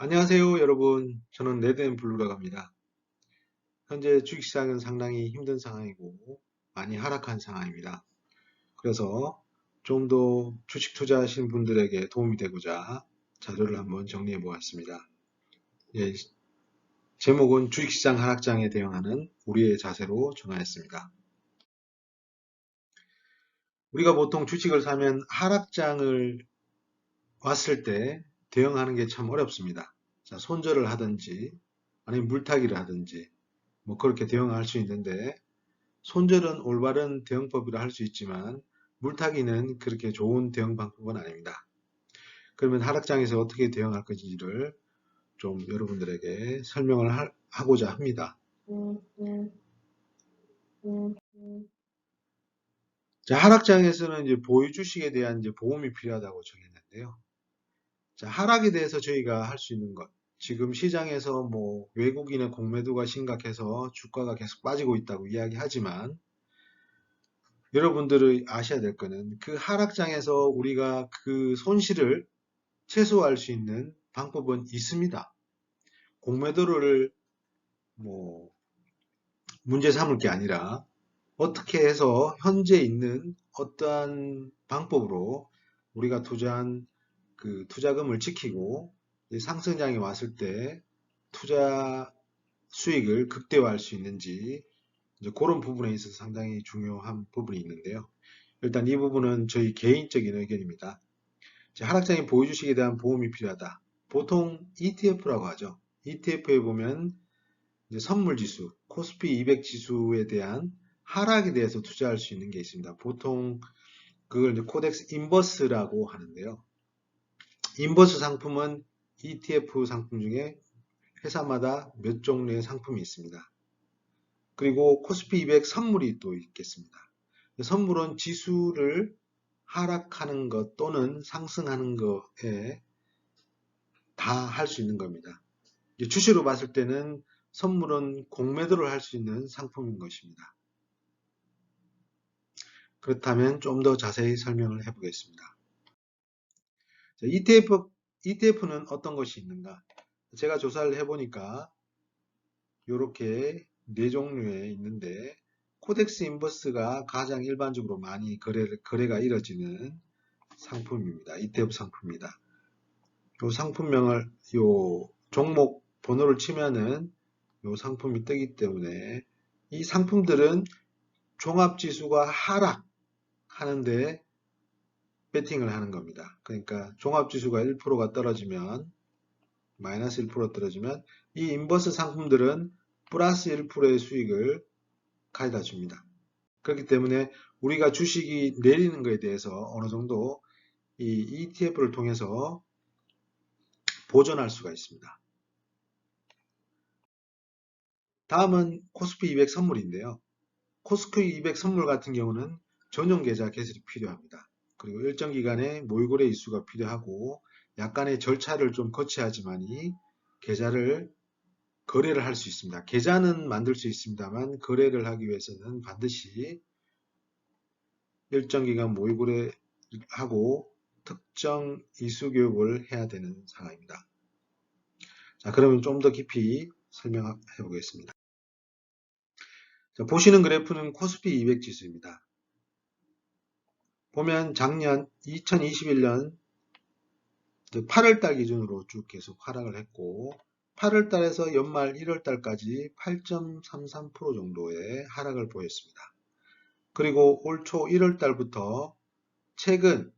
안녕하세요, 여러분. 저는 레드앤블루라고 합니다. 현재 주식시장은 상당히 힘든 상황이고 많이 하락한 상황입니다. 그래서 좀 더 주식 투자하시는 분들에게 도움이 되고자 자료를 한번 정리해 보았습니다. 예, 제목은 주식시장 하락장에 대응하는 우리의 자세로 정하였습니다. 우리가 보통 주식을 사면 하락장을 왔을 때 대응하는 게 참 어렵습니다. 자, 손절을 하든지 아니면 물타기를 하든지 뭐 그렇게 대응할 수 있는데 손절은 올바른 대응법이라 할 수 있지만 물타기는 그렇게 좋은 대응 방법은 아닙니다. 그러면 하락장에서 어떻게 대응할 것인지를 좀 여러분들에게 설명을 하고자 합니다. 자, 하락장에서는 이제 보유 주식에 대한 이제 보험이 필요하다고 정했는데요. 자, 하락에 대해서 저희가 할 수 있는 것. 지금 시장에서 뭐 외국인의 공매도가 심각해서 주가가 계속 빠지고 있다고 이야기하지만 여러분들이 아셔야 될 거는 그 하락장에서 우리가 그 손실을 최소화할 수 있는 방법은 있습니다. 공매도를 뭐 문제 삼을 게 아니라 어떻게 해서 현재 있는 어떠한 방법으로 우리가 투자한 그 투자금을 지키고 상승장이 왔을 때 투자 수익을 극대화할 수 있는지 이제 그런 부분에 있어서 상당히 중요한 부분이 있는데요. 일단 이 부분은 저희 개인적인 의견입니다. 하락장의 보유주식에 대한 보험이 필요하다. 보통 ETF라고 하죠. ETF에 보면 이제 선물지수, 코스피 200 지수에 대한 하락에 대해서 투자할 수 있는 게 있습니다. 보통 그걸 이제 코덱스 인버스라고 하는데요. 인버스 상품은 ETF 상품 중에 회사마다 몇 종류의 상품이 있습니다. 그리고 코스피 200 선물이 또 있겠습니다. 선물은 지수를 하락하는 것 또는 상승하는 것에 다 할 수 있는 겁니다. 주식으로 봤을 때는 선물은 공매도를 할 수 있는 상품인 것입니다. 그렇다면 좀 더 자세히 설명을 해보겠습니다. ETF는 어떤 것이 있는가? 제가 조사를 해보니까 이렇게 네 종류에 있는데 코덱스 인버스가 가장 일반적으로 많이 거래가 이뤄지는 상품입니다. ETF 상품입니다. 요 상품명을 요 종목 번호를 치면은 요 상품이 뜨기 때문에 이 상품들은 종합지수가 하락하는데 배팅을 하는 겁니다. 그러니까 종합지수가 1%가 떨어지면 마이너스 1% 떨어지면 이 인버스 상품들은 플러스 1%의 수익을 가져다 줍니다. 그렇기 때문에 우리가 주식이 내리는 것에 대해서 어느 정도 이 ETF를 통해서 보존할 수가 있습니다. 다음은 코스피 200 선물인데요. 코스피 200 선물 같은 경우는 전용 계좌 개설이 필요합니다. 그리고 일정 기간에 모의고래 이수가 필요하고 약간의 절차를 좀 거쳐야지만이 계좌를 거래를 할 수 있습니다. 계좌는 만들 수 있습니다만 거래를 하기 위해서는 반드시 일정 기간 모의고래하고 특정 이수 교육을 해야 되는 상황입니다. 자, 그러면 좀 더 깊이 설명해 보겠습니다. 자, 보시는 그래프는 코스피 200 지수입니다. 보면 작년 2021년 8월달 기준으로 쭉 계속 하락을 했고 8월달에서 연말 1월달까지 8.33% 정도의 하락을 보였습니다. 그리고 올 초 1월달부터 최근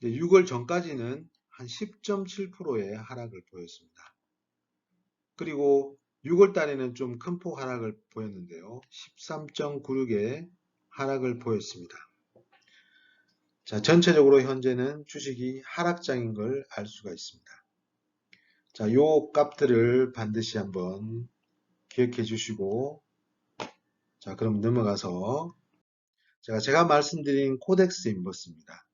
6월 전까지는 한 10.7%의 하락을 보였습니다. 그리고 6월달에는 좀 큰 폭 하락을 보였는데요. 13.96의 하락을 보였습니다. 자, 전체적으로 현재는 주식이 하락장인 걸 알 수가 있습니다. 자, 요 값들을 반드시 한번 기억해 주시고, 자, 그럼 넘어가서 제가 말씀드린 코덱스 인버스입니다.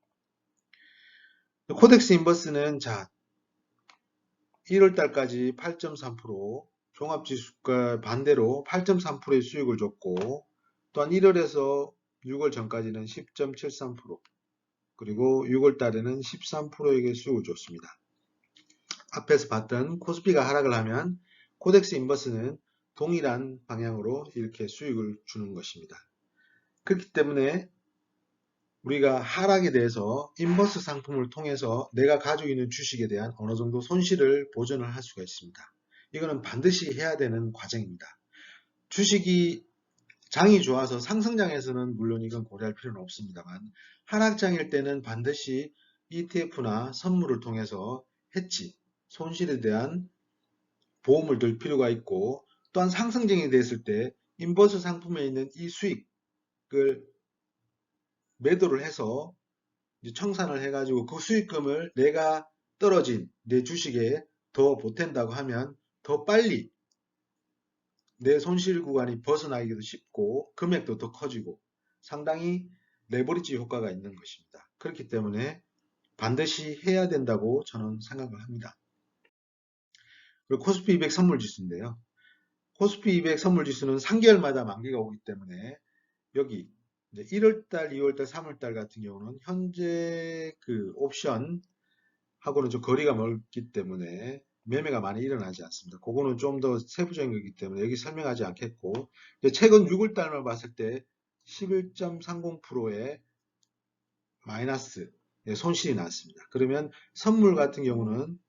코덱스 인버스는 자, 1월 달까지 8.3%, 종합지수가 반대로 8.3%의 수익을 줬고, 또한 1월에서 6월 전까지는 10.73%, 그리고 6월 달에는 13%에게 수익을 줬습니다. 앞에서 봤던 코스피가 하락을 하면 코덱스 인버스는 동일한 방향으로 이렇게 수익을 주는 것입니다. 그렇기 때문에 우리가 하락에 대해서 인버스 상품을 통해서 내가 가지고 있는 주식에 대한 어느 정도 손실을 보전을 할 수가 있습니다. 이거는 반드시 해야 되는 과정입니다. 주식이 장이 좋아서 상승장에서는 물론 이건 고려할 필요는 없습니다만 하락장일 때는 반드시 ETF나 선물을 통해서 해치, 손실에 대한 보험을 들 필요가 있고 또한 상승장이 됐을 때 인버스 상품에 있는 이 수익을 매도를 해서 청산을 해가지고 그 수익금을 내가 떨어진 내 주식에 더 보탠다고 하면 더 빨리 내 손실 구간이 벗어나기도 쉽고 금액도 더 커지고 상당히 레버리지 효과가 있는 것입니다. 그렇기 때문에 반드시 해야 된다고 저는 생각을 합니다. 그리고 코스피 200 선물지수인데요. 코스피 200 선물지수는 3개월마다 만기가 오기 때문에 여기 이제 1월달, 2월달, 3월달 같은 경우는 현재 그 옵션 하고는 좀 거리가 멀기 때문에 매매가 많이 일어나지 않습니다. 그거는 좀 더 세부적인 거기 때문에 여기 설명하지 않겠고 최근 6월달만 봤을 때 11.30%의 마이너스 손실이 났습니다. 그러면 선물 같은 경우는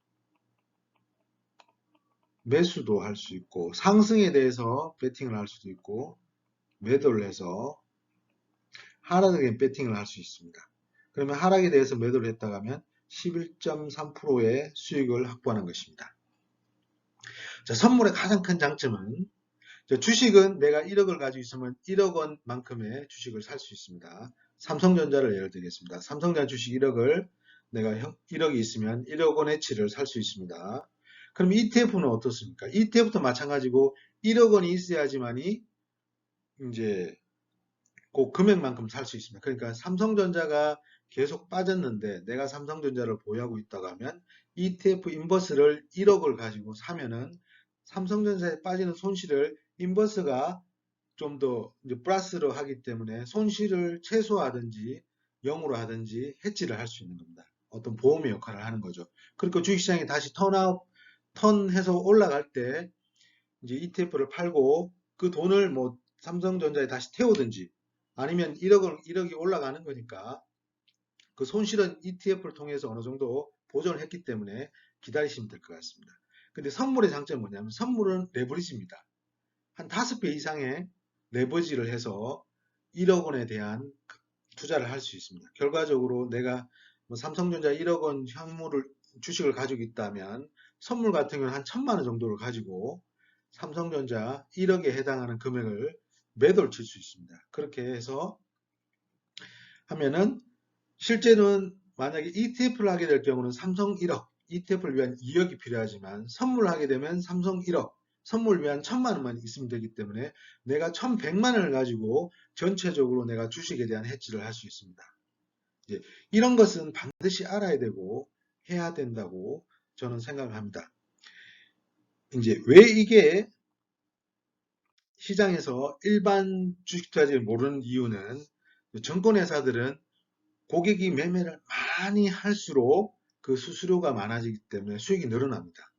매수도 할 수 있고 상승에 대해서 배팅을 할 수도 있고 매도를 해서 하락에 배팅을 할 수 있습니다. 그러면 하락에 대해서 매도를 했다가 하면 11.3%의 수익을 확보하는 것입니다. 자, 선물의 가장 큰 장점은 주식은 내가 1억을 가지고 있으면 1억 원만큼의 주식을 살 수 있습니다. 삼성전자를 예를 들겠습니다. 삼성전자 주식 1억을 내가 1억이 있으면 1억 원어치를 살 수 있습니다. 그럼 ETF는 어떻습니까? ETF도 마찬가지고 1억 원이 있어야지만이 이제 그 금액만큼 살 수 있습니다. 그러니까 삼성전자가 계속 빠졌는데 내가 삼성전자를 보유하고 있다고 하면 ETF 인버스를 1억을 가지고 사면은 삼성전자에 빠지는 손실을 인버스가 좀 더 플러스로 하기 때문에 손실을 최소화하든지 0으로 하든지 해지를 할 수 있는 겁니다. 어떤 보험의 역할을 하는 거죠. 그러니까 주식시장이 다시 턴해서 올라갈 때 이제 ETF를 팔고 그 돈을 뭐 삼성전자에 다시 태우든지 아니면 1억이 올라가는 거니까 그 손실은 ETF를 통해서 어느 정도 보전을 했기 때문에 기다리시면 될 것 같습니다. 근데 선물의 장점은 뭐냐면 선물은 레버리지입니다. 한 5배 이상의 레버리지를 해서 1억 원에 대한 투자를 할 수 있습니다. 결과적으로 내가 뭐 삼성전자 1억 원 현물을 주식을 가지고 있다면 선물 같은 경우는 한 1,000만 원 정도를 가지고 삼성전자 1억에 해당하는 금액을 매도를 칠 수 있습니다. 그렇게 해서 하면은 실제는 만약에 ETF를 하게 될 경우는 삼성 1억, ETF를 위한 2억이 필요하지만 선물을 하게 되면 삼성 1억, 선물을 위한 1,000만 원만 있으면 되기 때문에 내가 1,100만 원을 가지고 전체적으로 내가 주식에 대한 해지를 할 수 있습니다. 이런 것은 반드시 알아야 되고 해야 된다고 저는 생각을 합니다. 이제 왜 이게 시장에서 일반 주식 투자자들이 모르는 이유는 증권회사들은 고객이 매매를 많이 할수록 그 수수료가 많아지기 때문에 수익이 늘어납니다.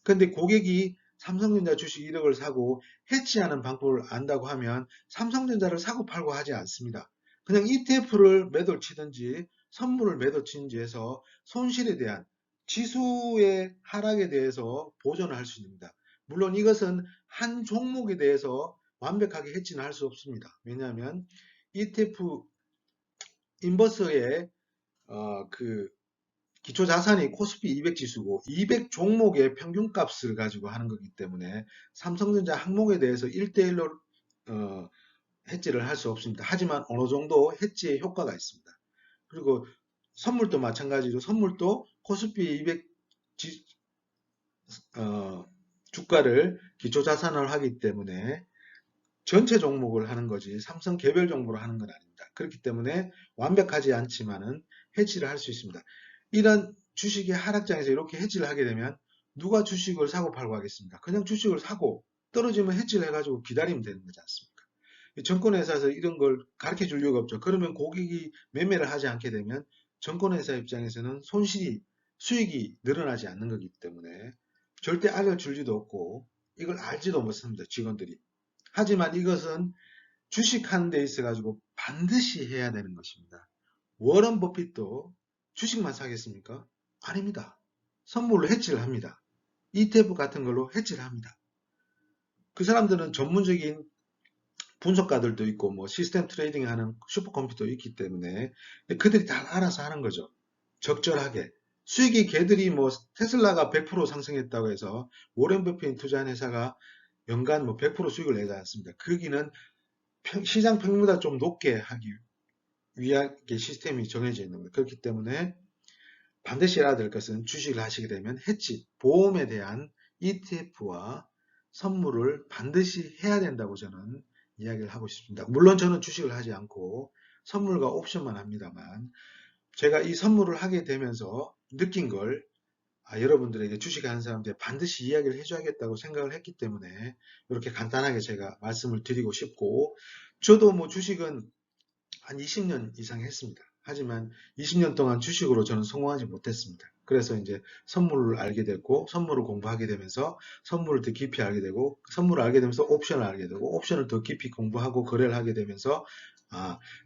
그런데 고객이 삼성전자 주식 1억을 사고 해지하는 방법을 안다고 하면 삼성전자를 사고 팔고 하지 않습니다. 그냥 ETF를 매도를 치든지 선물을 매도 치든지 해서 손실에 대한 지수의 하락에 대해서 보전을 할 수 있습니다. 물론 이것은 한 종목에 대해서 완벽하게 해지는 할 수 없습니다. 왜냐하면 ETF 인버스의 그 기초 자산이 코스피 200 지수고 200 종목의 평균값을 가지고 하는 거기 때문에 삼성전자 항목에 대해서 1대1로 해지를 할 수 없습니다. 하지만 어느 정도 해지의 효과가 있습니다. 그리고 선물도 마찬가지로 선물도 코스피 200 주가를 기초 자산을 하기 때문에 전체 종목을 하는 거지 삼성 개별 종목으로 하는 건 아닙니다. 그렇기 때문에 완벽하지 않지만은 해지를 할 수 있습니다. 이런 주식의 하락장에서 이렇게 해지를 하게 되면 누가 주식을 사고 팔고 하겠습니까? 그냥 주식을 사고 떨어지면 해지를 해가지고 기다리면 되는 거지 않습니까? 증권회사에서 이런 걸 가르쳐 줄 이유가 없죠. 그러면 고객이 매매를 하지 않게 되면 증권회사 입장에서는 손실이 수익이 늘어나지 않는 거기 때문에 절대 알려줄지도 없고 이걸 알지도 못합니다. 직원들이. 하지만 이것은 주식하는 데 있어 가지고 반드시 해야 되는 것입니다. 워런 버핏도 주식만 사겠습니까? 아닙니다. 선물로 해지를 합니다. ETF 같은 걸로 해지를 합니다. 그 사람들은 전문적인 분석가들도 있고 뭐 시스템 트레이딩 하는 슈퍼컴퓨터도 있기 때문에 그들이 다 알아서 하는 거죠. 적절하게. 수익이 걔들이 뭐 테슬라가 100% 상승했다고 해서 워렌 버핏이 투자한 회사가 연간 뭐 100% 수익을 내지 않습니다. 거기는 시장 평균보다 좀 높게 하기 위한 시스템이 정해져 있는 거예요. 그렇기 때문에 반드시 알아야 될 것은 주식을 하시게 되면 해치, 보험에 대한 ETF와 선물을 반드시 해야 된다고 저는 이야기를 하고 싶습니다. 물론 저는 주식을 하지 않고 선물과 옵션만 합니다만 제가 이 선물을 하게 되면서 느낀 걸 여러분들에게 주식하는 사람들에 반드시 이야기를 해줘야겠다고 생각을 했기 때문에 이렇게 간단하게 제가 말씀을 드리고 싶고 저도 뭐 주식은 한 20년 이상 했습니다. 하지만 20년 동안 주식으로 저는 성공하지 못했습니다. 그래서 이제 선물을 알게 됐고 선물을 공부하게 되면서 선물을 더 깊이 알게 되고 선물을 알게 되면서 옵션을 알게 되고 옵션을 더 깊이 공부하고 거래를 하게 되면서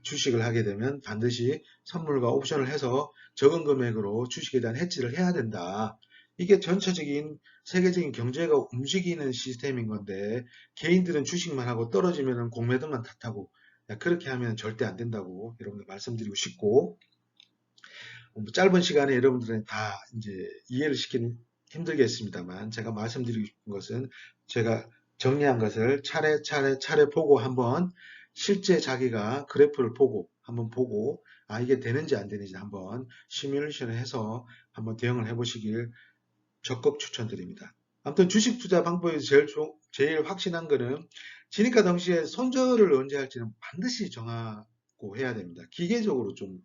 주식을 하게 되면 반드시 선물과 옵션을 해서 적은 금액으로 주식에 대한 해지를 해야 된다. 이게 전체적인 세계적인 경제가 움직이는 시스템인 건데 개인들은 주식만 하고 떨어지면 공매도만 탓하고 그렇게 하면 절대 안 된다고 여러분들 말씀드리고 싶고 짧은 시간에 여러분들은 다 이제 이해를 시키는 힘들겠습니다만 제가 말씀드리고 싶은 것은 제가 정리한 것을 차례 보고 한번 실제 자기가 그래프를 보고 한번 보고 이게 되는지 안 되는지 한번 시뮬레이션을 해서 한번 대응을 해보시길 적극 추천드립니다. 아무튼 주식 투자 방법에서 제일 확신한 거는 지니까 동시에 손절을 언제 할지는 반드시 정하고 해야 됩니다. 기계적으로 좀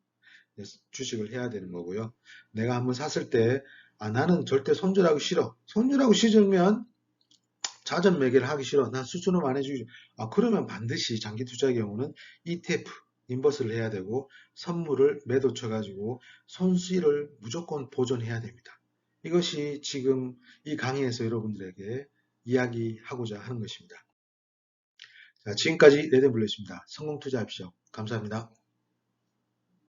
주식을 해야 되는 거고요. 내가 한번 샀을 때 나는 절대 손절하기 싫어. 손절하고 싫으면 자전 매매를 하기 싫어. 난 수수료 안 해주기 싫어. 그러면 반드시 장기 투자의 경우는 ETF, 인버스를 해야 되고 선물을 매도 쳐가지고 손실을 무조건 보존해야 됩니다. 이것이 지금 이 강의에서 여러분들에게 이야기하고자 하는 것입니다. 자, 지금까지 레드블렛입니다. 성공 투자합시오. 감사합니다.